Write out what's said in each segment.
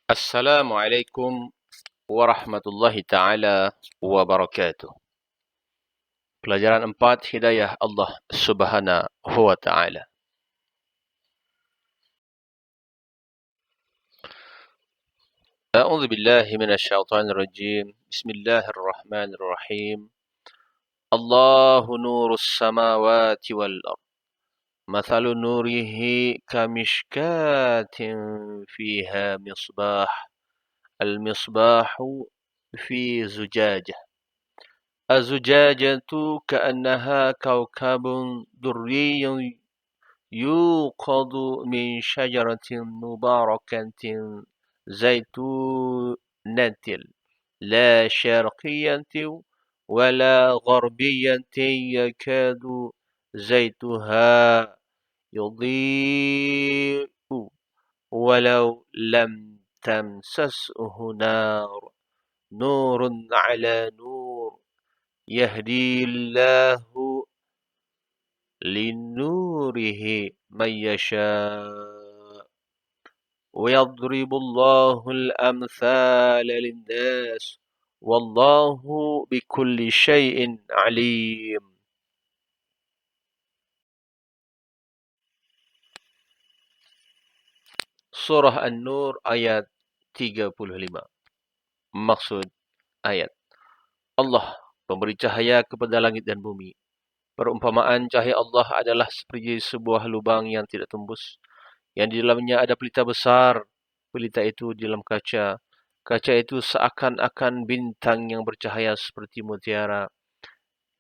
Assalamualaikum warahmatullahi taala wabarakatuh. Pelajaran 4 Hidayah Allah Subhanahu wa taala. A'udzu billahi minasyaitonir rajim. Bismillahirrahmanirrahim. Allahu nurus samawati wal ard. Mathalu nurihi kamishkatin fiha misbah. Al-misbahu fi zujajah. الزجاجة كأنها كوكب دري يوقد من شجرة مباركة زيتونة لا شرقية ولا غربية يكاد زيتها يضيء ولو لم تمسسه نار نور على نور يهدي الله لنوره من يشاء ويضرب الله الأمثال للناس والله بكل شيء عليم. Surah An-Nur ayat 35. Maksud ayat: Allah pemberi cahaya kepada langit dan bumi. Perumpamaan cahaya Allah adalah seperti sebuah lubang yang tidak tembus, yang di dalamnya ada pelita besar. Pelita itu di dalam kaca. Kaca itu seakan-akan bintang yang bercahaya seperti mutiara,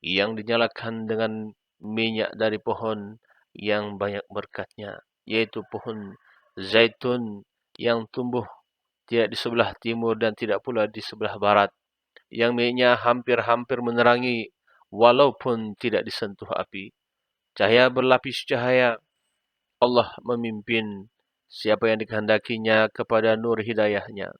yang dinyalakan dengan minyak dari pohon yang banyak berkatnya, yaitu pohon zaitun yang tumbuh tidak di sebelah timur dan tidak pula di sebelah barat, yang minyaknya hampir-hampir menerangi walaupun tidak disentuh api. Cahaya berlapis cahaya. Allah memimpin siapa yang dikehendakinya kepada nur hidayahnya.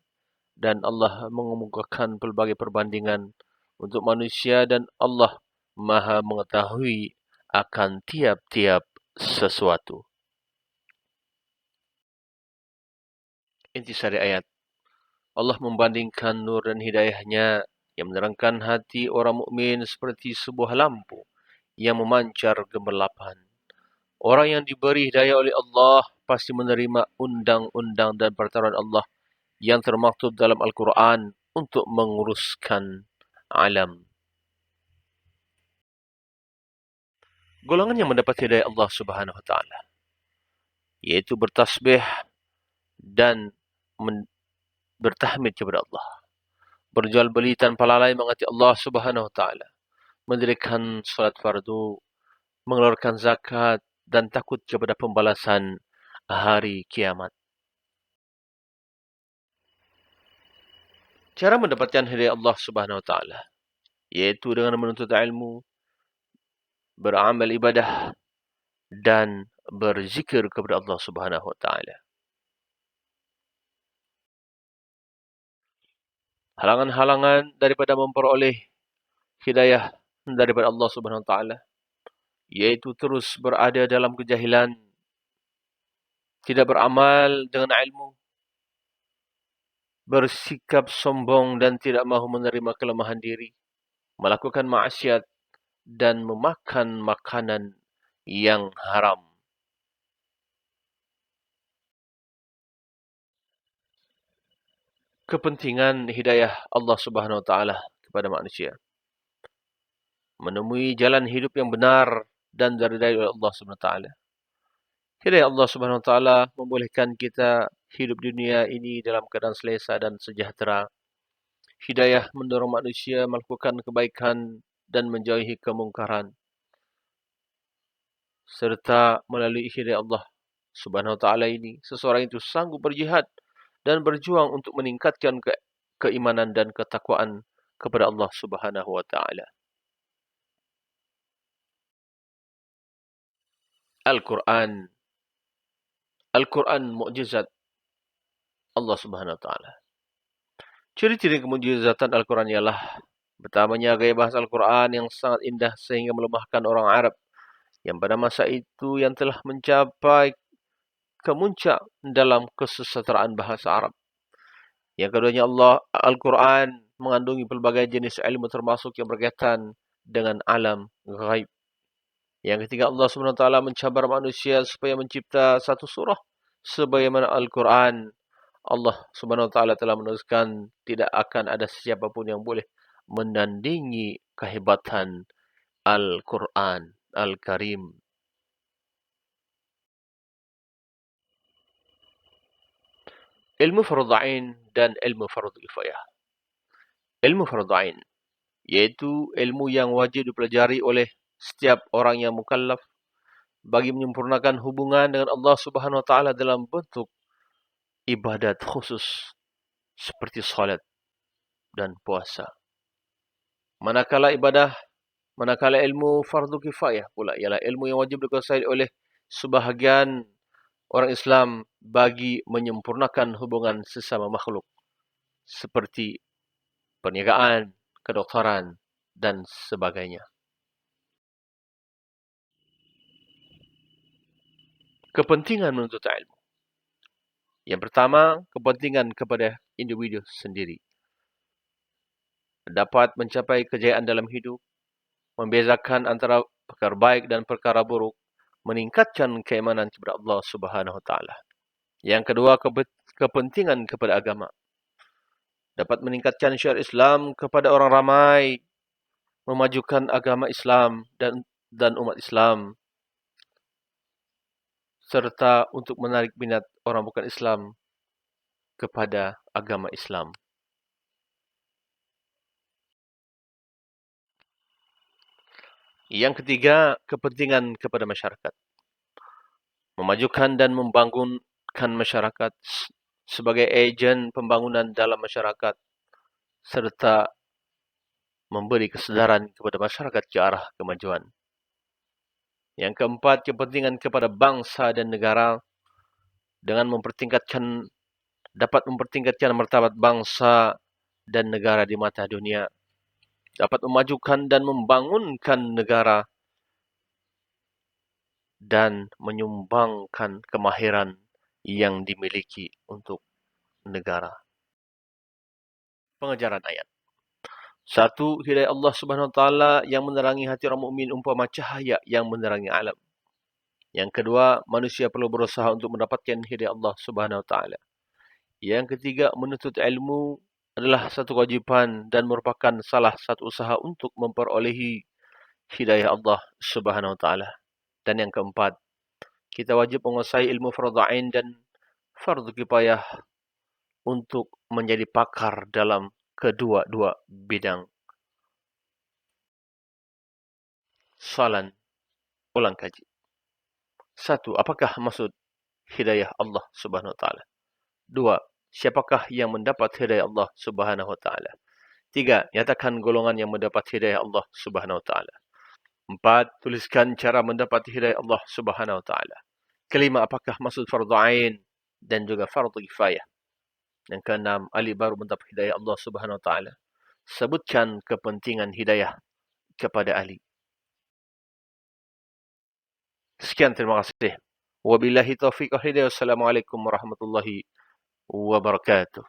Dan Allah mengemukakan pelbagai perbandingan untuk manusia dan Allah Maha mengetahui akan tiap-tiap sesuatu. Intisari ayat. Allah membandingkan nur dan hidayahnya yang menerangkan hati orang mukmin seperti sebuah lampu yang memancar gemerlapan. Orang yang diberi hidayah oleh Allah pasti menerima undang-undang dan peraturan Allah yang termaktub dalam Al-Quran untuk menguruskan alam. Golongan yang mendapat hidayah Allah Subhanahu wa taala, yaitu bertasbih dan bertahmid kepada Allah, berjual beli tanpa lalai mengasihi Allah Subhanahu wa taala, mendirikan salat fardu, mengeluarkan zakat dan takut kepada pembalasan hari kiamat. Cara mendapatkan hidayah Allah Subhanahu wa taala yaitu dengan menuntut ilmu, beramal ibadah dan berzikir kepada Allah Subhanahu wa taala. Halangan-halangan daripada memperoleh hidayah daripada Allah Subhanahu wa taala yaitu terus berada dalam kejahilan, tidak beramal dengan ilmu, bersikap sombong dan tidak mahu menerima kelemahan diri, melakukan maksiat dan memakan makanan yang haram. Kepentingan hidayah Allah Subhanahu wa taala kepada manusia, menemui jalan hidup yang benar dan dari Allah Subhanahu wa taala. Hidayah Allah Subhanahu wa taala membolehkan kita hidup di dunia ini dalam keadaan selesa dan sejahtera. Hidayah mendorong manusia melakukan kebaikan dan menjauhi kemungkaran. Serta melalui hidayah Allah Subhanahu wa taala ini, seseorang itu sanggup berjihad dan berjuang untuk meningkatkan keimanan dan ketakwaan kepada Allah Subhanahu wa taala. Al-Quran mukjizat Allah Subhanahu wa taala. Ciri-ciri kemukjizatan Al-Quran ialah pertamanya gaya bahasa Al-Quran yang sangat indah sehingga melemahkan orang Arab yang pada masa itu yang telah mencapai kemuncak dalam kesusastraan bahasa Arab. Yang keduanya Al-Quran mengandungi pelbagai jenis ilmu termasuk yang berkaitan dengan alam ghaib. Yang ketiga, Allah SWT mencabar manusia supaya mencipta satu surah sebagaimana Al-Quran. Allah SWT telah menuliskan tidak akan ada siapapun yang boleh menandingi kehebatan Al-Quran Al-Karim. Ilmu fardhu ain dan ilmu fardhu kifayah. Ilmu fardhu ain yaitu ilmu yang wajib dipelajari oleh setiap orang yang mukallaf bagi menyempurnakan hubungan dengan Allah Subhanahu wa taala dalam bentuk ibadat khusus seperti salat dan puasa. Manakala ilmu fardu kifayah pula ialah ilmu yang wajib dikuasai oleh sebahagian orang Islam bagi menyempurnakan hubungan sesama makhluk seperti perniagaan, kedokteran dan sebagainya. Kepentingan menuntut ilmu. Yang pertama, kepentingan kepada individu sendiri. Dapat mencapai kejayaan dalam hidup, membezakan antara perkara baik dan perkara buruk, meningkatkan keimanan kepada Allah Subhanahu wa taala. Yang kedua, kepentingan kepada agama. Dapat meningkatkan syiar Islam kepada orang ramai, memajukan agama Islam dan umat Islam, serta untuk menarik minat orang bukan Islam kepada agama Islam. Yang ketiga, kepentingan kepada masyarakat. Memajukan dan membangunkan masyarakat sebagai ejen pembangunan dalam masyarakat, serta memberi kesedaran kepada masyarakat ke arah kemajuan. Yang keempat, kepentingan kepada bangsa dan negara dengan dapat mempertingkatkan martabat bangsa dan negara di mata dunia, dapat memajukan dan membangunkan negara dan menyumbangkan kemahiran yang dimiliki untuk negara. Pengejaran ayat. 1. Hidayah Allah Subhanahu wa taala yang menerangi hati orang mukmin umpama cahaya yang menerangi alam. Yang kedua, manusia perlu berusaha untuk mendapatkan hidayah Allah Subhanahu wa taala. Yang ketiga, menuntut ilmu adalah satu kewajiban dan merupakan salah satu usaha untuk memperolehi hidayah Allah Subhanahu wa taala. Dan yang keempat, kita wajib menguasai ilmu fardhu ain dan fardhu kifayah untuk menjadi pakar dalam kedua-dua bidang. Soalan ulang kaji. 1. Apakah maksud hidayah Allah Subhanahu wa taala? 2. Siapakah yang mendapat hidayah Allah Subhanahu wa taala? 3. Nyatakan golongan yang mendapat hidayah Allah Subhanahu wa taala. 4. Tuliskan cara mendapat hidayah Allah Subhanahu wa taala. 5. Apakah maksud fardhu ain dan juga fardhu kifayah? Yang ke-6, ahli baru mendapat hidayah Allah Subhanahu wa taala. Sebutkan kepentingan hidayah kepada ahli. Sekian, terima kasih. Wabillahi taufiq wal hidayah. Wassalamualaikum warahmatullahi wabarakatuh.